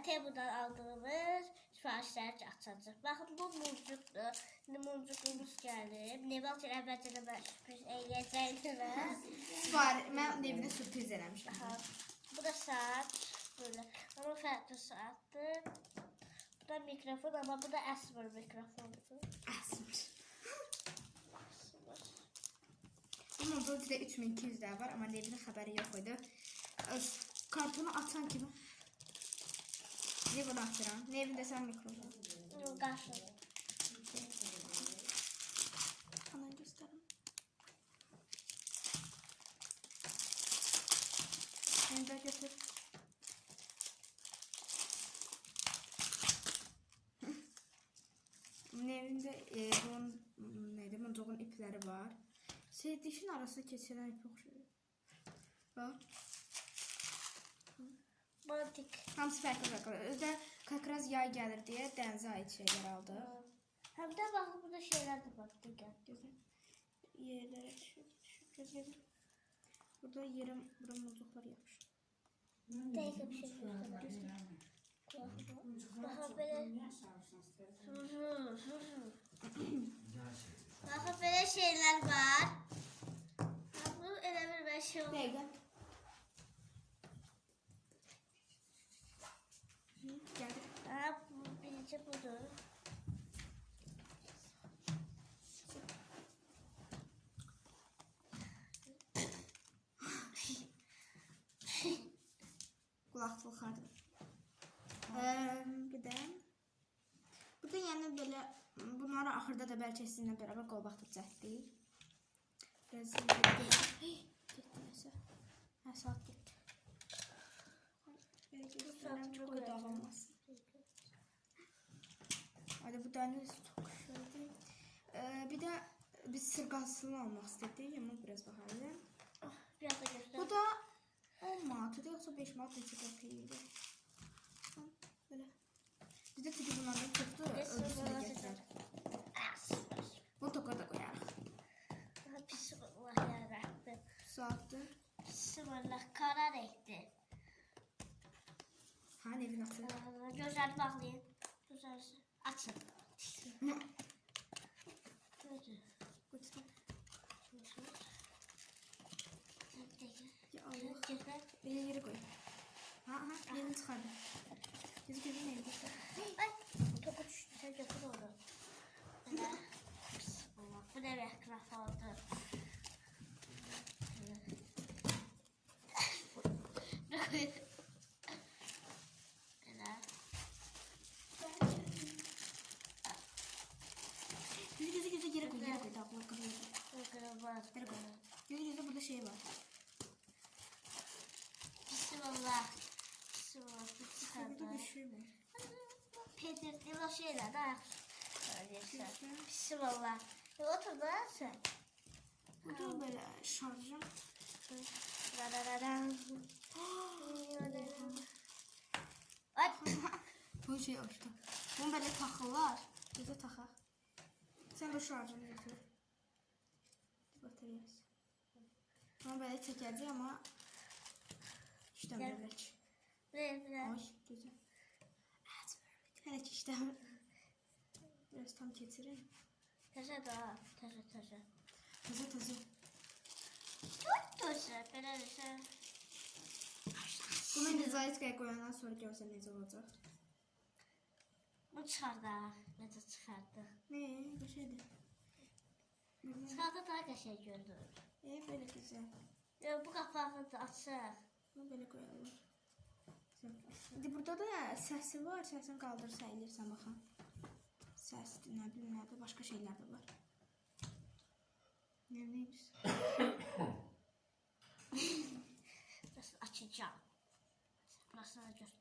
Temu'dan aldığımız siparişləri açacaq. Baxın, bu mumcuqdur. İndi mumcuqumuz gəlib. Neval üçün əvvəlcədən mən sürpriz eləyəcəkdim. Mən evdə sürpriz eləmişəm. Bu da saat. Böyle. Ama fərqli saatdir. Bu da mikrofon, ama bu da əsmir mikrofondur. Əsmir. Bu modulda 3200 də var, amma Nevin xəbəri yox idi. Kartonu açan kimi Nevin açıram. Nevin də sən mikrofon. Qarşı. Hemen göstereyim. Beni de götür. Nevinde bunun neydi? Muncuğun ipleri var. Dişin arasında keçirən ip oxşuyur. Bak. Mantik. Hamısı fərqli. Özdə kakraz yay gəlir deyə dənizə aid şeylər aldı. Həm də baxın, burada şeylər də var. Gözəl. Yerlərə düşür. Burada yerim, bura muncuqlar yapışır. Dəqiqə bir şey göstərəm. Baxın, belə... Baxın, belə şeylər var. Bu elə bir məşə olur. Dəqiqə. Gəldik. Birinci budur. Kulaqlıqlardır. Bir də burada yəni belə bunları axırda da bəlkə sizinlə bərabər qolbaq tutacaqdik. Biraz getdi nəsə. Saat getdi. Bu qoy dağılmasın. Hadi bu dəniz çok şöyle. Bir də biz sırqasını almaq istədik, amma biraz bahalı. Biraz da göstər. Bu da 10 manatı yoksa 5 manat neçə qəpiydi. Böyle. Bizdə çünki bunlardan çoxdur, ölçüsünə gətirər. Bunu toka da qoyarıq. Bismillahirrahmanirrahim. Saatdır. Bismillah, qara renkdir. Ha, Nevin açır. Gözləri bağlayın. Gözləri açın. Qoçdan. Ya Allah. Belə yeri qoy. Ha, Nevin çıxardı. Gözü Nevin. Ay, topu düşdü, sən götür onu. Belə. Bismillah, bu nə mikrofondur. Gözü yere koy, yere koy. Daha kırılır. Yere koy. Gözü burada şey var. Bismillah. Bismillah. Burada bir şey var. Pedir, o şeyler de Bismillah. Otur da sen. Bu da böyle şarjım. Ay. Bu şey açtı. Bunu böyle takırlar. Bize takar. Sen de şarjını götür. Bataryası. Bunu böyle çekeceğim ama işlem belki. Ver. Ay güzel. Evet işte. Biraz tam getireyim. Taşı da. Taşı. Taze. Çok taşı. Böyle şey. Bunu Nezayet'e koyandan sonra görsen ne olacak? Bu çıxardı. Necə çıxardı? Ne? Bu şeydi. Çıxardı daha qəşəng görünür. Böyle güzel. Bu qapağını da açıq. Bunu böyle koyalım. İndi burada da səsi var. Səsini qaldırsa eləyirsən baxın. Səsdir, nə bilim nədir, başqa şeylər də var. Neymiş? Burasını açacağım. Burasını açacağım.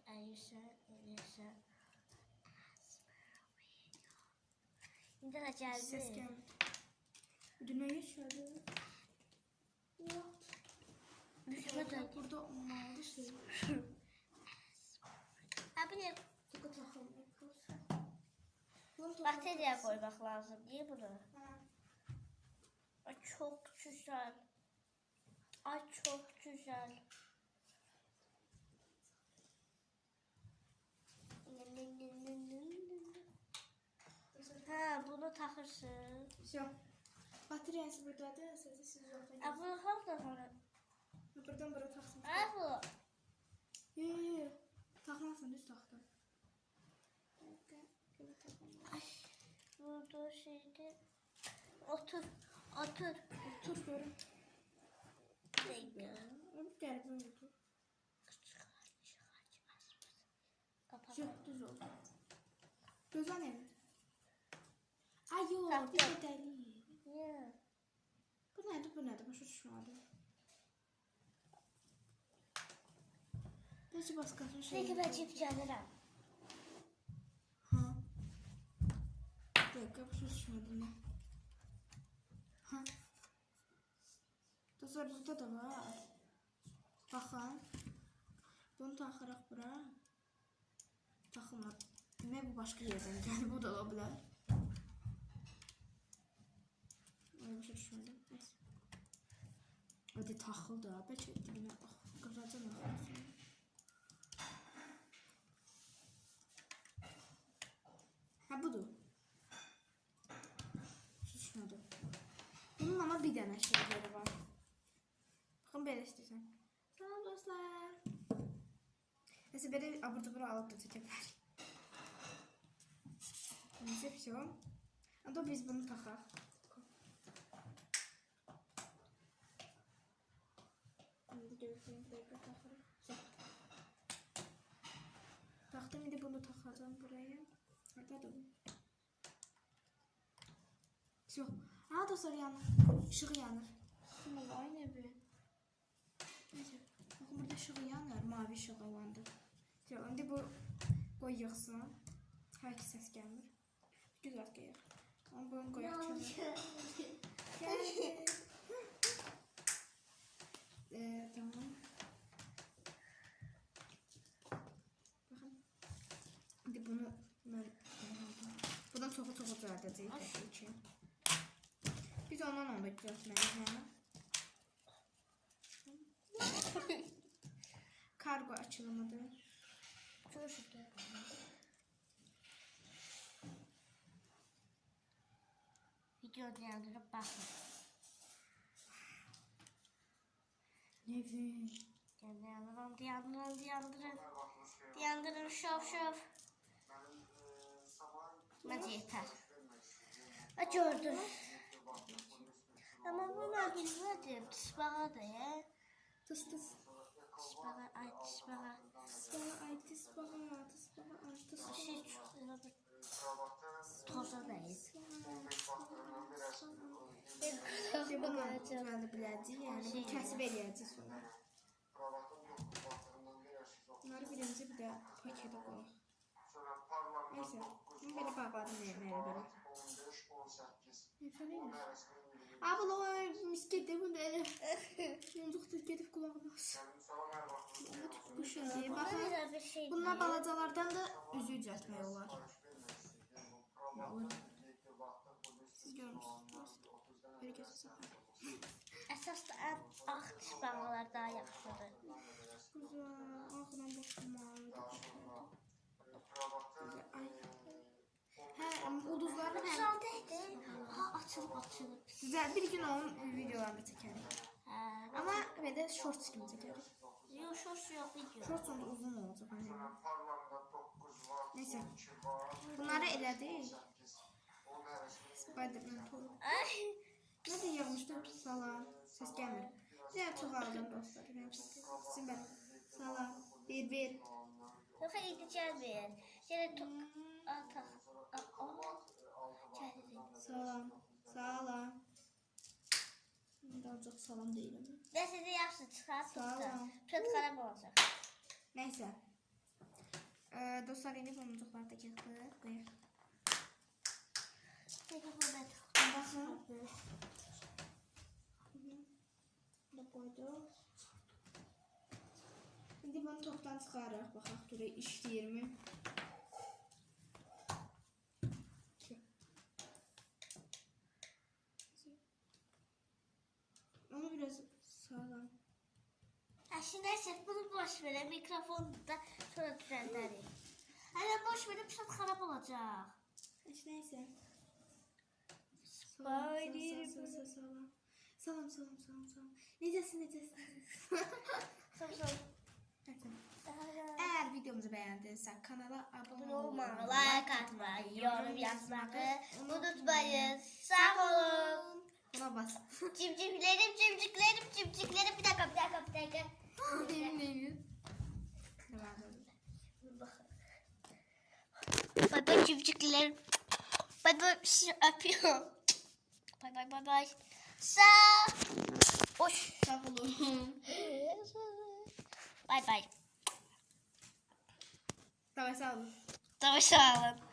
Eləyirsən. İndi də gəldi. Ses gəldi. Dünya yaşadı. Yok. Burada olmalı şey. Ha, bu ne? Toka taxılmıyor. Bakteriya koymaq lazım. Niye bunu? Ay, çok güzel. Ay, çok güzel. Ha, bunu takırsın. Все. Bataryası buradadır. Siz uzaktan. Ha, bunu harda sonra. Buradan bura taksın. Ha, bu. Yo. Takmazsan düz taktım. Ay, burada şeyde. Otur. Otur. Otur görün. Bekle. Gel böyle otur. Kapat. Çok düz oldu. Gözün evi. Ay yo, Taktım. bir de deli. Ya. Bu nədir? Başa düşmədim. Necə başqasının şeyi? Peki ben çift canırım. Ha. Dəqiqə, başa düşmədim mən. Ha. Dostlar, burada da var. Baxın. Bunu taxıraq bura. Taxılmır. Demək bu başqa yerdən gəlir. Bu da ola bilər. Ay, başa düşmədim. Neyse. Hadi taxıl da. Bəlkə dibinə bax. Qıracam olsun. Ha, budur. Düşmədim. Bunun ama bir dənə şeyləri var. Baxın, belə istəyirsən. Salam dostlar. Neyse, belə abur-cubur alıb da çəkə bilərik. Neyse, все. Anda biz bunu taxaq. Taktım, bir de bunu takacağım buraya. Nerede bu? Все. Aa, dostlar yanır. Işığı yanır. Şimdi aynı bir. Neyse. Bakın burada ışığı yanır. Mavi ışığı yandı. Şimdi bu koyuyorsun. Herkes ses gelmir. Güzel geliyor. Ama bunu koyacağım. Tamam. Bakın. Şimdi bunu ben buradan çok düzelteceğim için. Biz ondan onu düzeltmeliyiz. Kargo açılımıdır. Çok şükür. Videoyu yandırıp bakın. Nevi. Yandırın, şov. Bence yeter. Gördüm. Ama bunlar bilmedim. Tısbağa da ya. Tıs. Tısbağa, ay tısbağa. Tısbağa. Şey çok olabilir. Toza değil. Bunu düzeldə biləcəyik, yəni bu kəsib eləyəcəyik sonra. Bunları birinci bir də paketə qoyaq. Neyse, bunu belə bağladım nəyə belə. Abla, misketdir bu da elə. Yumruqdur, gedib qulağına asın. Bu şey, baxın. Bunlar balacalardan da üzü düzəltmək olar. Siz görmüsünüz. Böyle göstersen. Əsas da ən ağ tısbağalar daha yaxşıdır. Güzel. Ağzına bakma. Ulduzlarla Güzel deydi. Ha, açılıb. Güzel, bir gün onun videolarını çekerim. Ama ve de shorts gibi çekerim. Yok, shorts yok video. Shorts onda uzun olacak. Hani. Neyse. Bunları elədik. Spiderman toru. Ay. Ne de yapmıştım? Salam. Ses gelmir. Diğer çok alacağım dostlar. Sizin ben. Salam. Bir. Yok, indi gəlmir. Yenə atak. Salam. Daha çok salam değilim. Nəsə də yaxşı çıxar. Salam. Çok xarab olacaq. Neyse. Dostlar, yeni boncuklar da getdik. Buyur. Peki bu da Bakın. Bunu koyduk. Şimdi bunu toptan çıxaraq. Baxaq görək işləyirmi? Onu biraz sağlam. Neyse, bunu boş verək. Mikrofonu da sonra düzəldərik. Hələ boş verib, sonra xarab olacaq. Neyse. Salam. Necəsin? Eğer videomuzu beğendiysen kanala abone olmayı, Like atmayı, yorum yazmayı unutmayın. Sağ olun. Buna bas. Cimciklerim. Bir dakika. Bay cimciklerim. Bay sizi öpüyorum. Bay. Sağ. Hoş. Sağ olun. Bay. Tamam sağ olun. Sağ olun.